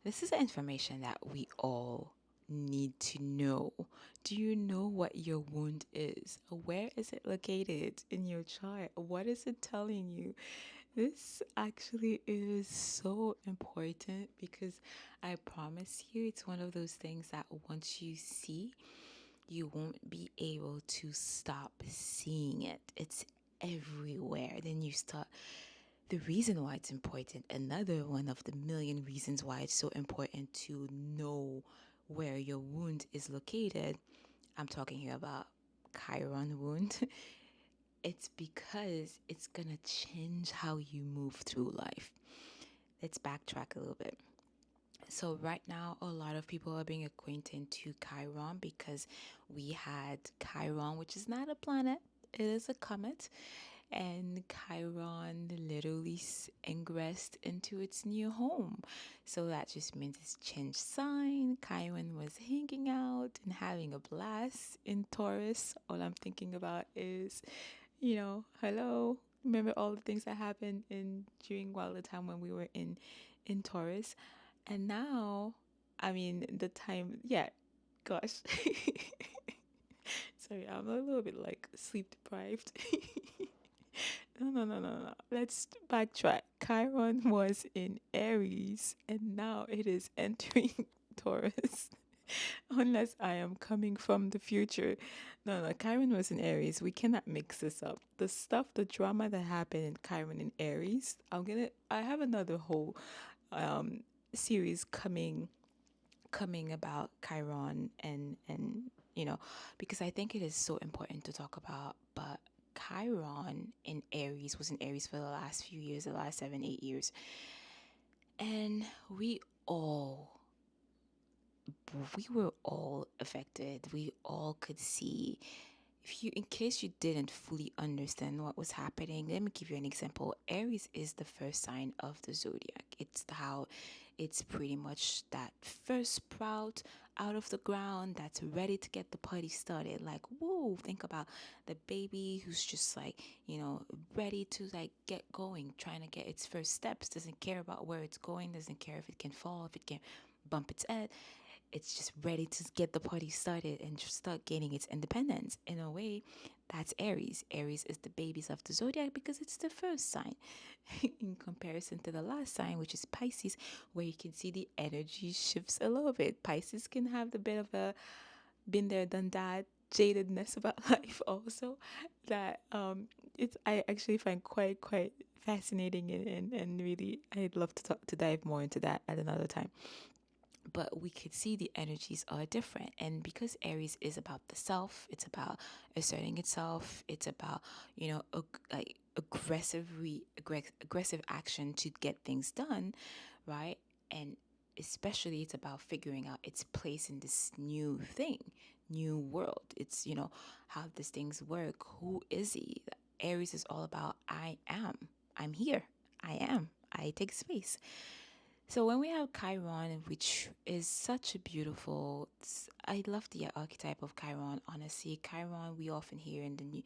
This is information that we all need to know. Do you know what your wound is? Where is it located in your chart? What is it telling you? This actually is so important because I promise you, it's one of those things that once you see, you won't be able to stop seeing it. It's everywhere. Then you start. The reason why it's important, another one of the million reasons why it's so important to know where your wound is located. I'm talking here about Chiron wound. It's because it's gonna change how you move through life. Let's backtrack a little bit. So right now, a lot of people are being acquainted to Chiron because we had Chiron, which is not a planet; it is a comet, and Chiron literally ingressed into its new home. So that just means it's changed sign. Chiron was hanging out and having a blast in Taurus. All I'm thinking about is, hello. Remember all the things that happened in during while the time when we were in Taurus, and now, I mean the time. Yeah, gosh. Sorry, I'm a little bit like sleep deprived. No. Let's backtrack. Chiron was in Aries and now it is entering Taurus. Unless I am coming from the future. No, Chiron was in Aries. We cannot mix this up. The stuff, the drama that happened in Chiron in Aries, I have another whole um series coming about Chiron and because I think it is so important to talk about. But Chiron in Aries was in Aries for the last few years, the last 7, 8 years, and all we were all affected. We all could see. If you, in case you didn't fully understand what was happening, let me give you an example. Aries is the first sign of the zodiac. It's pretty much that first sprout out of the ground that's ready to get the party started. Like, whoa, think about the baby who's just like, ready to like get going, trying to get its first steps, doesn't care about where it's going, doesn't care if it can fall, if it can bump its head. It's just ready to get the party started and just start gaining its independence. In a way, that's Aries. Aries is the babies of the zodiac because it's the first sign in comparison to the last sign, which is Pisces, where you can see the energy shifts a little bit. Pisces can have the bit of a been there, done that jadedness about life also that it's I actually find quite fascinating and really I'd love to talk to dive more into that at another time. But we could see the energies are different, and because Aries is about the self, it's about asserting itself, it's about like aggressive action to get things done, right? And especially it's about figuring out its place in this new world. It's how these things work. Who is he? Aries is all about I'm here, I take space. So when we have Chiron, which is such a beautiful, I love the archetype of Chiron. Honestly, Chiron we often hear in the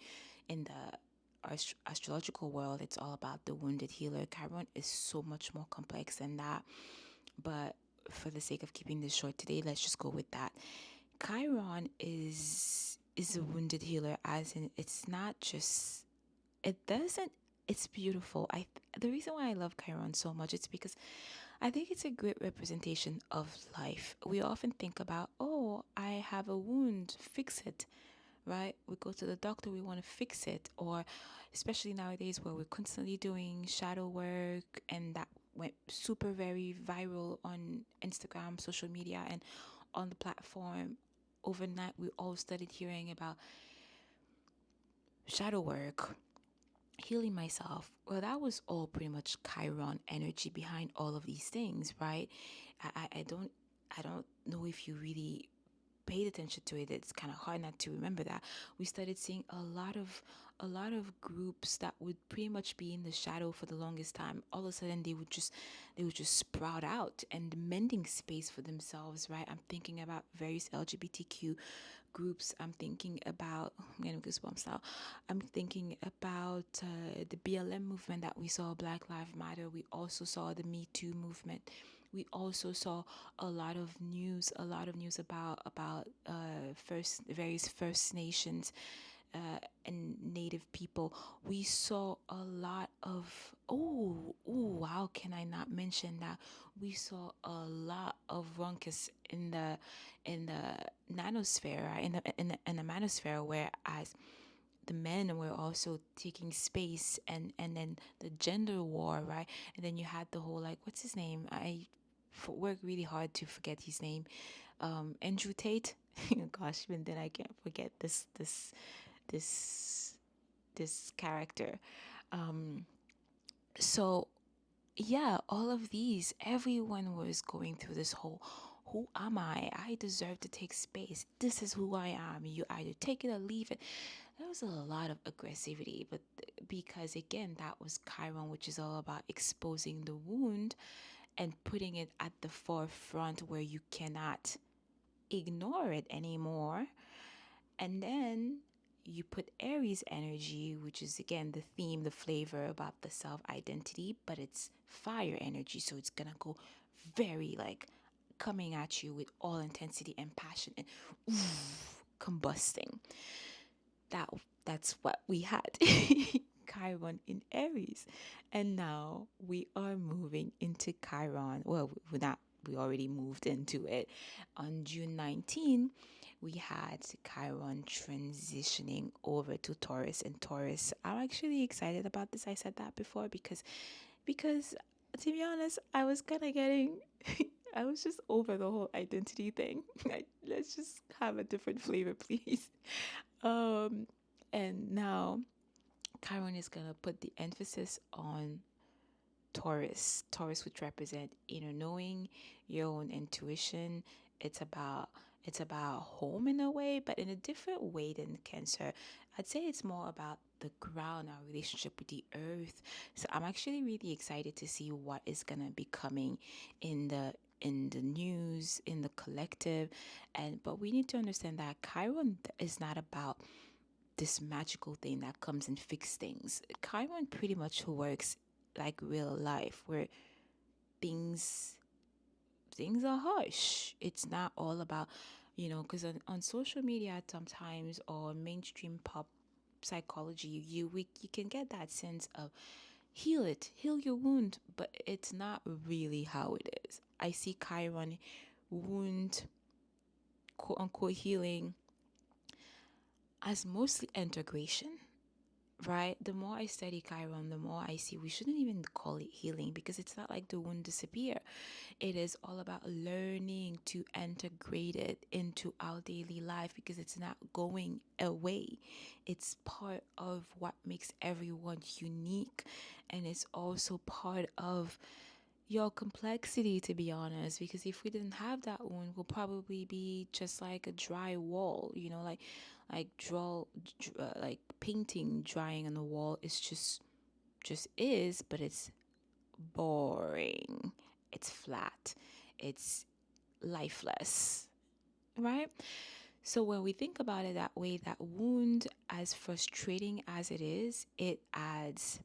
astrological world. It's all about the wounded healer. Chiron is so much more complex than that. But for the sake of keeping this short today, let's just go with that. Chiron is a wounded healer, as in it's not just it doesn't it's beautiful. The reason why I love Chiron so much it's because I think it's a great representation of life. We often think about, oh, I have a wound, fix it, right? We go to the doctor, we want to fix it, or especially nowadays where we're constantly doing shadow work, and that went super very viral on Instagram, social media, and on the platform. Overnight, we all started hearing about shadow work, healing myself. Well, that was all pretty much Chiron energy behind all of these things, right? I don't know if you really paid attention to it. It's kind of hard not to remember that we started seeing a lot of groups that would pretty much be in the shadow for the longest time. All of a sudden they would just sprout out and mending space for themselves, right? I'm thinking about various LGBTQ groups. I'm thinking about, I'm getting goosebumps now. I'm thinking about the BLM movement that we saw, Black Lives Matter. We also saw the Me Too movement. We also saw a lot of news about various First Nations and Native people. We saw a lot of how can I not mention that? We saw a lot of ruckus in the nanosphere, right? In the manosphere, whereas the men were also taking space, and then the gender war, right? And then you had the whole, like, what's his name? Work really hard to forget his name. Andrew Tate. Gosh, even then I can't forget this this character. Um, so yeah, all of these, everyone was going through this whole, who am I? I deserve to take space. This is who I am. You either take it or leave it. There was a lot of aggressivity, but because again, that was Chiron, which is all about exposing the wound and putting it at the forefront where you cannot ignore it anymore. And then you put Aries energy, which is again the theme, the flavor about the self identity, but it's fire energy. So it's gonna go very like coming at you with all intensity and passion and combusting. That that's what we had. Chiron in Aries. And now we are moving into Chiron. Well, we're not, we already moved into it. On June 19, we had Chiron transitioning over to Taurus. And Taurus, I'm actually excited about this. I said that before because to be honest, I was kind of getting I was just over the whole identity thing. Let's just have a different flavor, please. Um, and now Chiron is gonna put the emphasis on Taurus. Taurus, which represent inner knowing, your own intuition. It's about it's about home in a way, but in a different way than Cancer. I'd say it's more about the ground, our relationship with the earth. So I'm actually really excited to see what is gonna be coming in the news, in the collective. And but we need to understand that Chiron is not about this magical thing that comes and fix things. Chiron pretty much works like real life, where things things are harsh. It's not all about, because on social media sometimes, or mainstream pop psychology, you can get that sense of heal your wound, but it's not really how it is. I see Chiron wound, quote unquote, healing as mostly integration, right? The more I study Chiron, the more I see we shouldn't even call it healing, because it's not like the wound disappear. It is all about learning to integrate it into our daily life, because it's not going away. It's part of what makes everyone unique, and it's also part of your complexity, to be honest, because if we didn't have that one, we'll probably be just like a dry wall, like painting drying on the wall is just is, but it's boring, it's flat, it's lifeless, right? So when we think about it that way, that wound, as frustrating as it is, it adds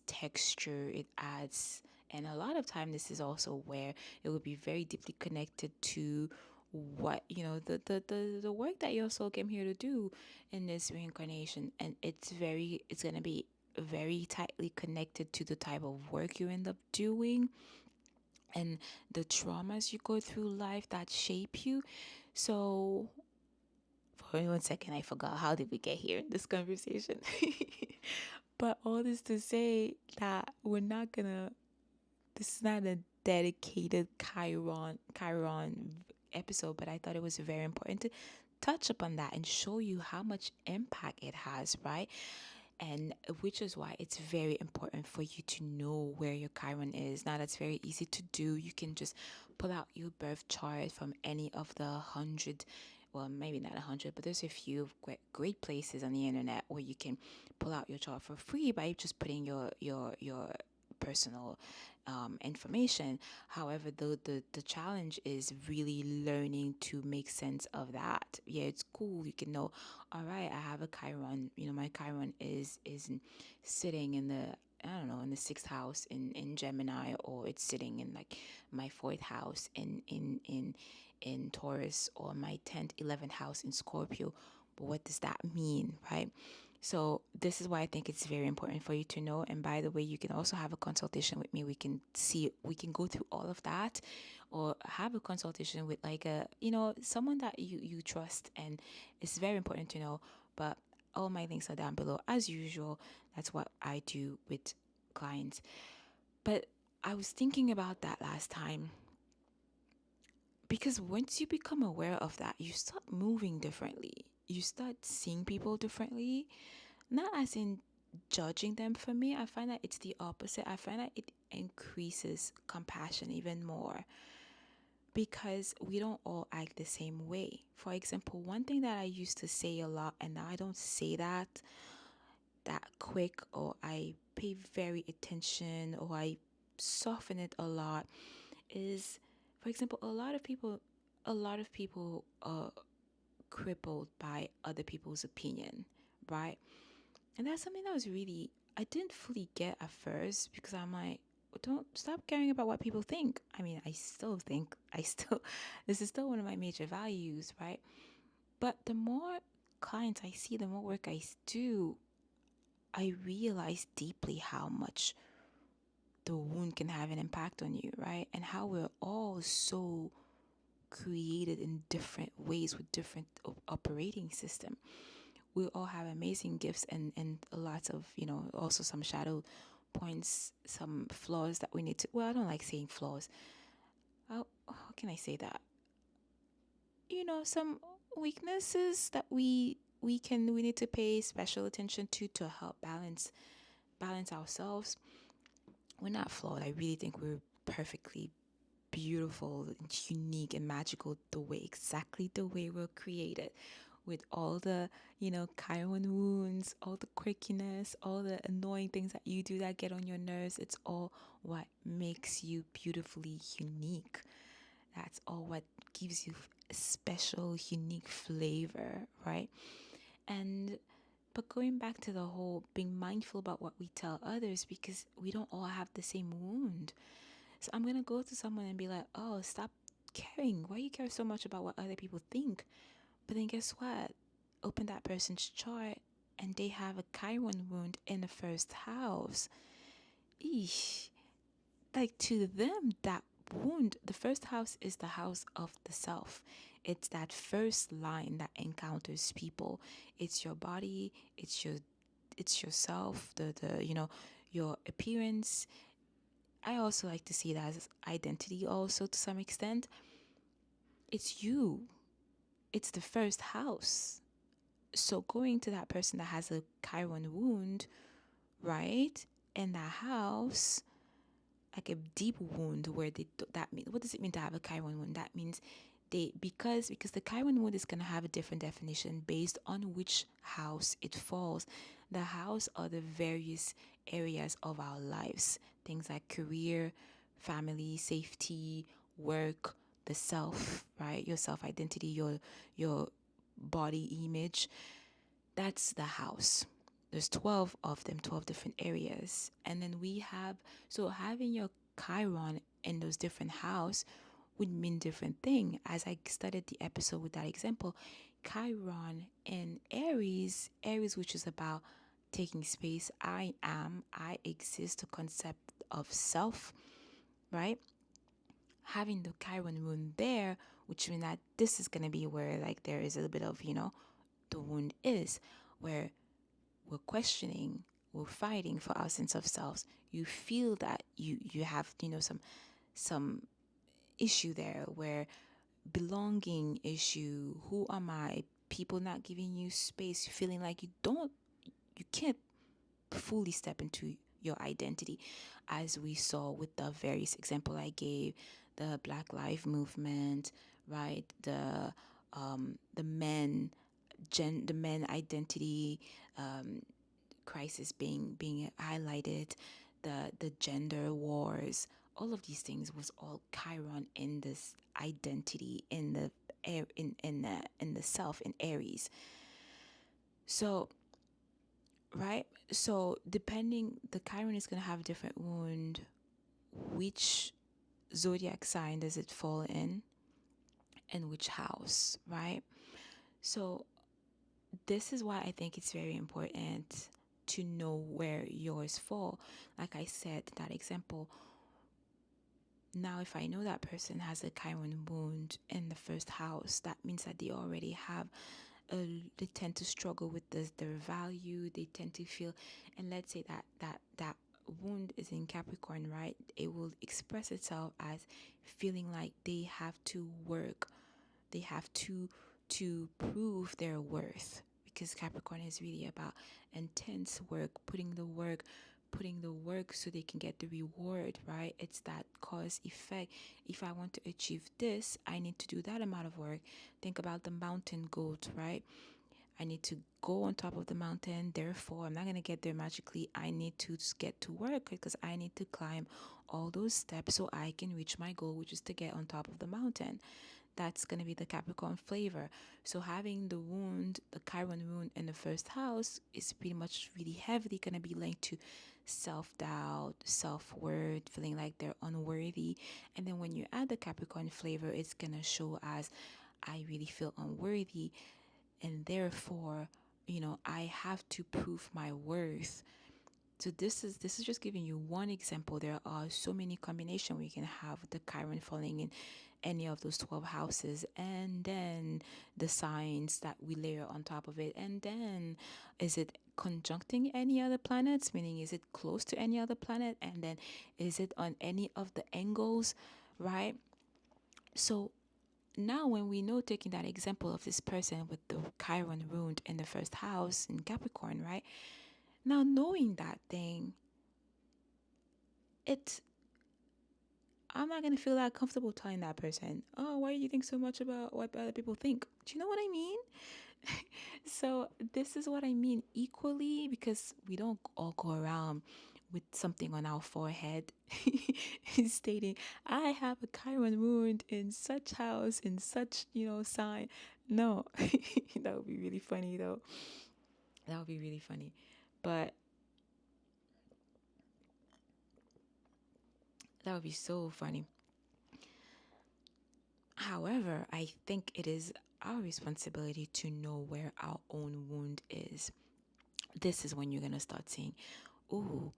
texture, it adds, and a lot of time this is also where it would be very deeply connected to what, the work that your soul came here to do in this reincarnation. And it's going to be very tightly connected to the type of work you end up doing, and the traumas you go through life that shape you. So for 1 second, I forgot, how did we get here in this conversation? But all this to say that this is not a dedicated Chiron episode, but I thought it was very important to touch upon that and show you how much impact it has, right? And which is why it's very important for you to know where your Chiron is. Now, that's very easy to do. You can just pull out your birth chart from any of the 100, well, maybe not 100, but there's a few great places on the internet where you can pull out your chart for free by just putting your personal information. However, the challenge is really learning to make sense of that. Yeah, it's cool. You can know, all right, I have a Chiron. My Chiron is sitting in the I don't know, in the sixth house in Gemini, or it's sitting in like my fourth house in Taurus, or my 10th, 11th house in Scorpio. But what does that mean, right? So this is why I think it's very important for you to know. And by the way, you can also have a consultation with me. We can go through all of that, or have a consultation with like someone that you trust. And it's very important to know. But all my links are down below as usual. That's what I do with clients. But I was thinking about that last time, because once you become aware of that, you start moving differently. You start seeing people differently, not as in judging them. For me, I find that it's the opposite. I find that it increases compassion even more, because we don't all act the same way. For example, one thing that I used to say a lot, and now I don't say that quick, or I pay very attention, or I soften it a lot, is, for example, a lot of people are crippled by other people's opinion, right? And that's something that was really, I didn't fully get at first, because I'm like, don't stop caring about what people think. I mean, this is still one of my major values, right? But the more clients I see, the more work I do, I realize deeply how much the wound can have an impact on you, right? And how we're all so created in different ways with different operating system. We all have amazing gifts, and lots of, also some shadow points, some flaws that we need to, well, I don't like saying flaws. How can I say that? Some weaknesses that we need to pay special attention to help balance ourselves. We're not flawed. I really think we're perfectly beautiful and unique and magical, exactly the way we're created, with all the, Chiron wounds, all the quirkiness, all the annoying things that you do that get on your nerves. It's all what makes you beautifully unique. That's all what gives you a special, unique flavor, right? And but going back to the whole being mindful about what we tell others, because we don't all have the same wound. So I'm gonna go to someone and be like, "Oh, stop caring. Why you care so much about what other people think?" But then guess what? Open that person's chart, and they have a Chiron wound in the first house. Eesh. Like, to them, that wound, the first house is the house of the self. It's that first line that encounters people. It's your body, it's yourself, your appearance. I also like to see that as identity also, to some extent. It's you. It's the first house. So going to that person that has a Chiron wound, right? In that house, like a deep wound, where that means, what does it mean to have a Chiron wound? That means because the Chiron wound is going to have a different definition based on which house it falls. The house are the various areas of our lives, things like career, family, safety, work, the self, right? Your self identity, your body image. That's the house. There's 12 of them, 12 different areas. And then so having your Chiron in those different house would mean different thing. As I started the episode with that example, Chiron in Aries, which is about taking space. I exist, the concept of self, right? Having the Chiron wound there, which means that this is going to be where, like, there is a little bit of, the wound is, where we're questioning, we're fighting for our sense of selves. You feel that you have, some issue there, where belonging issue, who am I, people not giving you space, feeling like you can't fully step into your identity, as we saw with the various example I gave, the Black Lives Movement, right? The men identity crisis being highlighted, the gender wars, all of these things was all Chiron in this identity, in the in the self, in Aries. So right? So depending, the Chiron is going to have different wound. Which zodiac sign does it fall in, and which house, right? So this is why I think it's very important to know where yours fall. Like I said, that example. Now, if I know that person has a Chiron wound in the first house, that means that they already have they tend to struggle with their value. They tend to feel, and let's say that wound is in Capricorn, right? It will express itself as feeling like they have to work, they have to prove their worth, because Capricorn is really about intense work, putting the work so they can get the reward, right? It's that cause effect. If I want to achieve this, I need to do that amount of work. Think about the mountain goat, right? I need to go on top of the mountain. Therefore, I'm not going to get there magically. I need to just get to work because I need to climb all those steps so I can reach my goal, which is to get on top of the mountain. That's going to be the Capricorn flavor. So having the wound, the Chiron wound in the first house is pretty much really heavily going to be linked to self-doubt, self-worth, feeling like they're unworthy. And then when you add the Capricorn flavor, it's going to show as I really feel unworthy, and therefore, I have to prove my worth. So this is just giving you one example. There are so many combinations we can have the Chiron falling in any of those 12 houses, and then the signs that we layer on top of it, and then is it conjuncting any other planets, meaning is it close to any other planet, and then is it on any of the angles, right? So now when we know, taking that example of this person with the Chiron wound in the first house in Capricorn, right? Now knowing that thing, it's I'm not gonna feel that comfortable telling that person, oh, why do you think so much about what other people think? Do you know what I mean? So this is what I mean equally, because we don't all go around with something on our forehead stating, I have a Chiron wound in such house, in such, sign. No, that would be really funny though. That would be really funny. But that would be so funny. However, I think it is our responsibility to know where our own wound is. This is when you're going to start saying, ooh,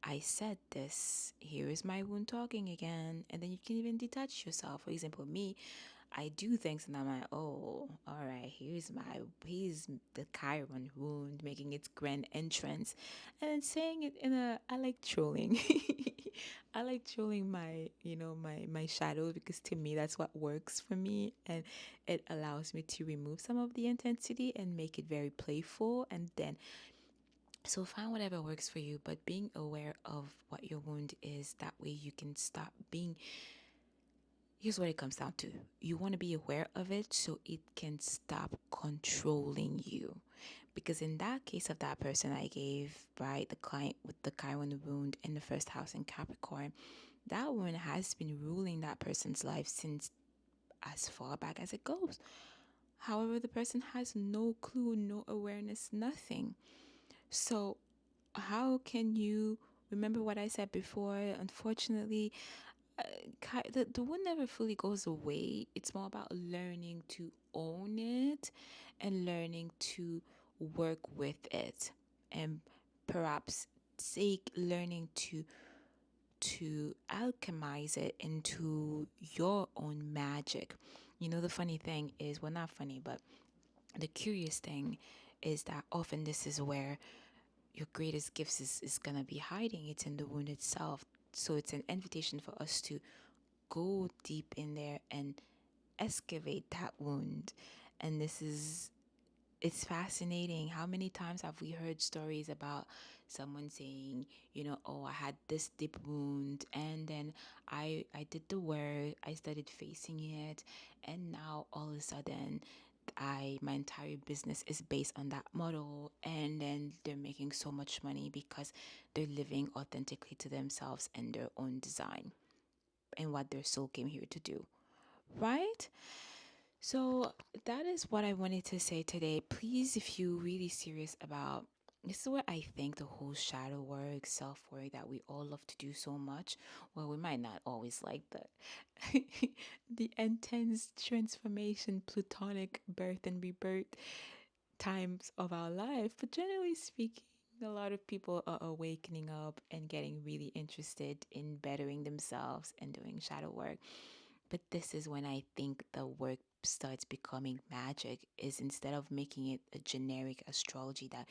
I said this. Here is my wound talking again. And then you can even detach yourself. For example, me, I do things and I'm like, oh, all right, here's the Chiron wound making its grand entrance. And then saying it I like trolling. I like trolling my shadow, because to me, that's what works for me. And it allows me to remove some of the intensity and make it very playful. And then, so find whatever works for you, but being aware of what your wound is, that way you can stop being. Here's what it comes down to. You want to be aware of it so it can stop controlling you. Because in that case of that person I gave, right, the client with the Chiron wound in the first house in Capricorn, that wound has been ruling that person's life since as far back as it goes. However, the person has no clue, no awareness, nothing. So, how can you remember what I said before? Unfortunately, the one never fully goes away. It's more about learning to own it and learning to work with it, and perhaps take learning to alchemize it into your own magic. The funny thing is, well, not funny, but the curious thing is that often this is where your greatest gifts is gonna be hiding. It's in the wound itself. So it's an invitation for us to go deep in there and excavate that wound. And it's fascinating. How many times have we heard stories about someone saying, oh, I had this deep wound, and then I did the work, I started facing it, and now all of a sudden my entire business is based on that model, and then they're making so much money because they're living authentically to themselves and their own design and what their soul came here to do, right? So that is what I wanted to say today. Please, if you're really serious about This is where I think the whole shadow work, self work that we all love to do so much, well, we might not always like the the intense transformation, plutonic birth and rebirth times of our life. But generally speaking, a lot of people are awakening up and getting really interested in bettering themselves and doing shadow work. But this is when I think the work starts becoming magic, is instead of making it a generic astrology that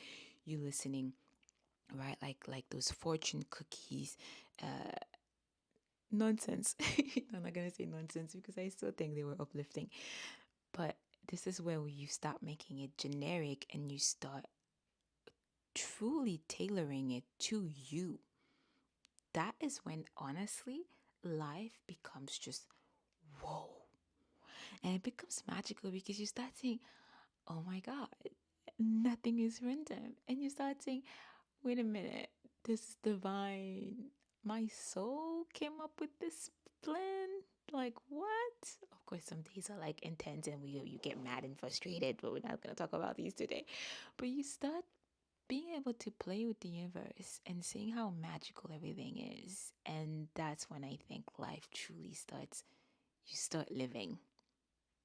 you listening, right, like those fortune cookies, uh nonsense. I'm not gonna say nonsense because I still think they were uplifting, but this is where you stop making it generic and you start truly tailoring it to you. That is when honestly life becomes just whoa, and it becomes magical because you start saying, oh my god, nothing is random, and you start saying, wait a minute, this is divine. My soul came up with this plan. Like what? Of course, some days are like intense and you get mad and frustrated, but we're not gonna talk about these today. But you start being able to play with the universe and seeing how magical everything is, and that's when I think life truly starts. You start living.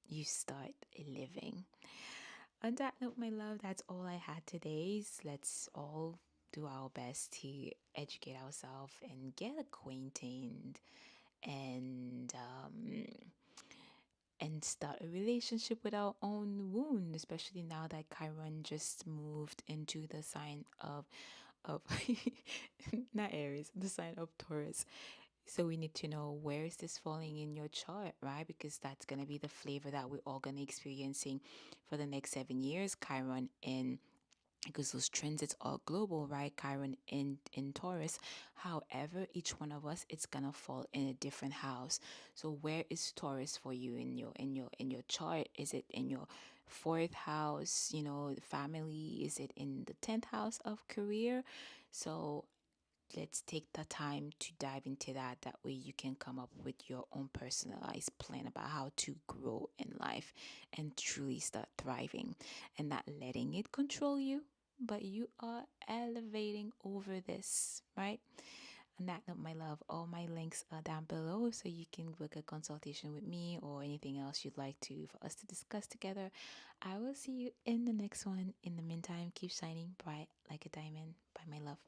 You start living. On that note, my love, that's all I had today. Let's all do our best to educate ourselves and get acquainted and start a relationship with our own wound, especially now that Chiron just moved into the sign of not Aries, the sign of Taurus. So we need to know, where is this falling in your chart, right? Because that's gonna be the flavor that we're all gonna experiencing for the next 7 years. Chiron in, because those transits are global, right? Chiron in Taurus. However, each one of us, it's gonna fall in a different house. So where is Taurus for you in your chart? Is it in your fourth house, family? Is it in the 10th house of career? So let's take the time to dive into that. That way you can come up with your own personalized plan about how to grow in life and truly start thriving and not letting it control you, but you are elevating over this, right? On that note, my love, all my links are down below so you can book a consultation with me or anything else you'd like to for us to discuss together. I will see you in the next one. In the meantime, keep shining bright like a diamond. Bye, my love.